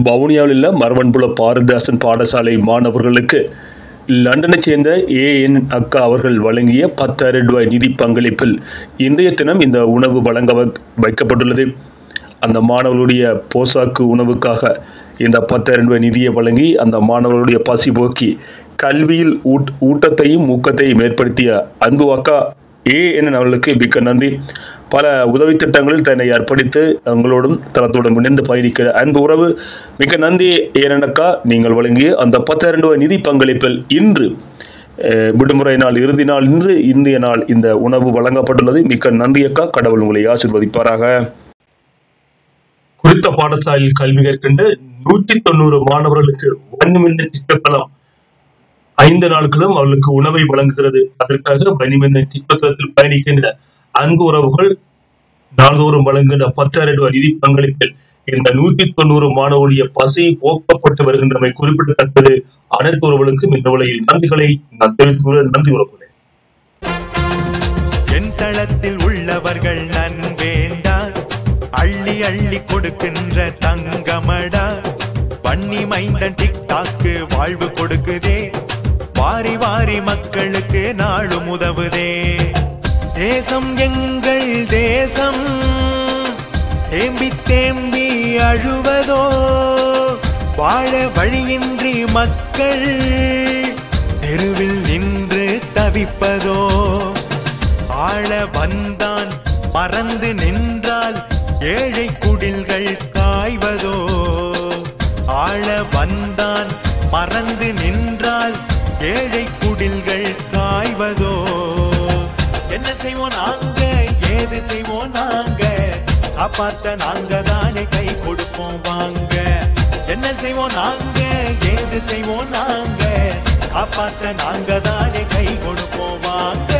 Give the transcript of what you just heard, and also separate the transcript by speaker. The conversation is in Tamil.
Speaker 1: வவுனியாவில் உள்ள மரவன்புல பாரதிதாசன் பாடசாலை மாணவர்களுக்கு லண்டனைச் சேர்ந்த ஏஎன் அக்கா அவர்கள் வழங்கிய 10,000 ரூபாய் நிதி பங்களிப்பில் இன்றைய தினம் இந்த உணவு வழங்க வைக்கப்பட்டுள்ளது. அந்த மாணவர்களுடைய போசாக்கு உணவுக்காக இந்த 10,000 ரூபாய் நிதியை வழங்கி அந்த மாணவர்களுடைய பசி போக்கி கல்வியில் ஊட்டத்தையும் ஊக்கத்தையும் ஏற்படுத்திய அன்பு அக்கா ஏஎன் அவர்களுக்கு மிக்க நன்றி. பல உதவி திட்டங்களில் தன்னை அர்ப்பணித்து எங்களோடும் தளத்தோடும் இணைந்து பயணிக்கிற அன்பு உறவு மிக்க நன்றி ஏஎன் அக்கா. நீங்கள் வழங்கிய அந்த 10,000 ரூபாய் நிதி பங்களிப்பில் இன்று விடுமுறை நாள் இறுதி நாள் இன்றைய நாள் இந்த உணவு வழங்கப்பட்டுள்ளது. மிக்க நன்றி அக்கா. கடவுள் உங்களை ஆசீர்வதிப்பாராக. குறித்த பாடசாலையில் கல்வி கற்கின்ற 190 மாணவர்களுக்கு வன்னிமந்த திட்டத்தளம் 5 நாட்களும் அவர்களுக்கு உணவை வழங்குகிறது. அதற்காக வன்னிமந்த திட்டத்தளத்தில் பயணிக்கின்ற அன்பு உறவுகள் நாள்தோறும் வழங்குகின்ற 10,000 ரூபாய் நிதி பங்களிப்பில் இந்த 190 மாணவர்களுடைய பசி போக்கப்பட்டு வருகின்றமை குறிப்பிடத்தக்கது. அனைத்து உறவுகளுக்கும் இந்த உலகில் நன்றிகளை நான் தெரிவித்துள்ள நன்றி உறவுகளே.
Speaker 2: என் தளத்தில் உள்ளவர்கள் நன்வேண்டா, அள்ளி அள்ளி கொடுக்கின்ற தங்கமடா, வன்னி மைந்தன் டிக்டாக்கு வாழ்வு கொடுக்குதே, வாரி வாரி மக்களுக்கு நாளும் உதவுதே. தேசம் எங்கள் தேசம், தேம்பி தேம்பி அழுவதோ, வாழ வழியின்றி மக்கள் தெருவில் நின்று தவிப்பதோ. ஆள வந்தான் மறந்து நின்றால் ஏழை குடில்கள் காய்வதோ. ஆள வந்தான் மறந்து நின்றால் ஏழை குடில்கள் காய்வதோ. என்ன செய்வோம் நாங்க, ஏது செய்வோம் நாங்க, காப்பாற்ற நாங்க தானே கை கொடுப்போம் வாங்க. என்ன செய்வோம் நாங்க, ஏது செய்வோம் நாங்க, காப்பாற்ற நாங்க தானே கை கொடுப்போம் வாங்க.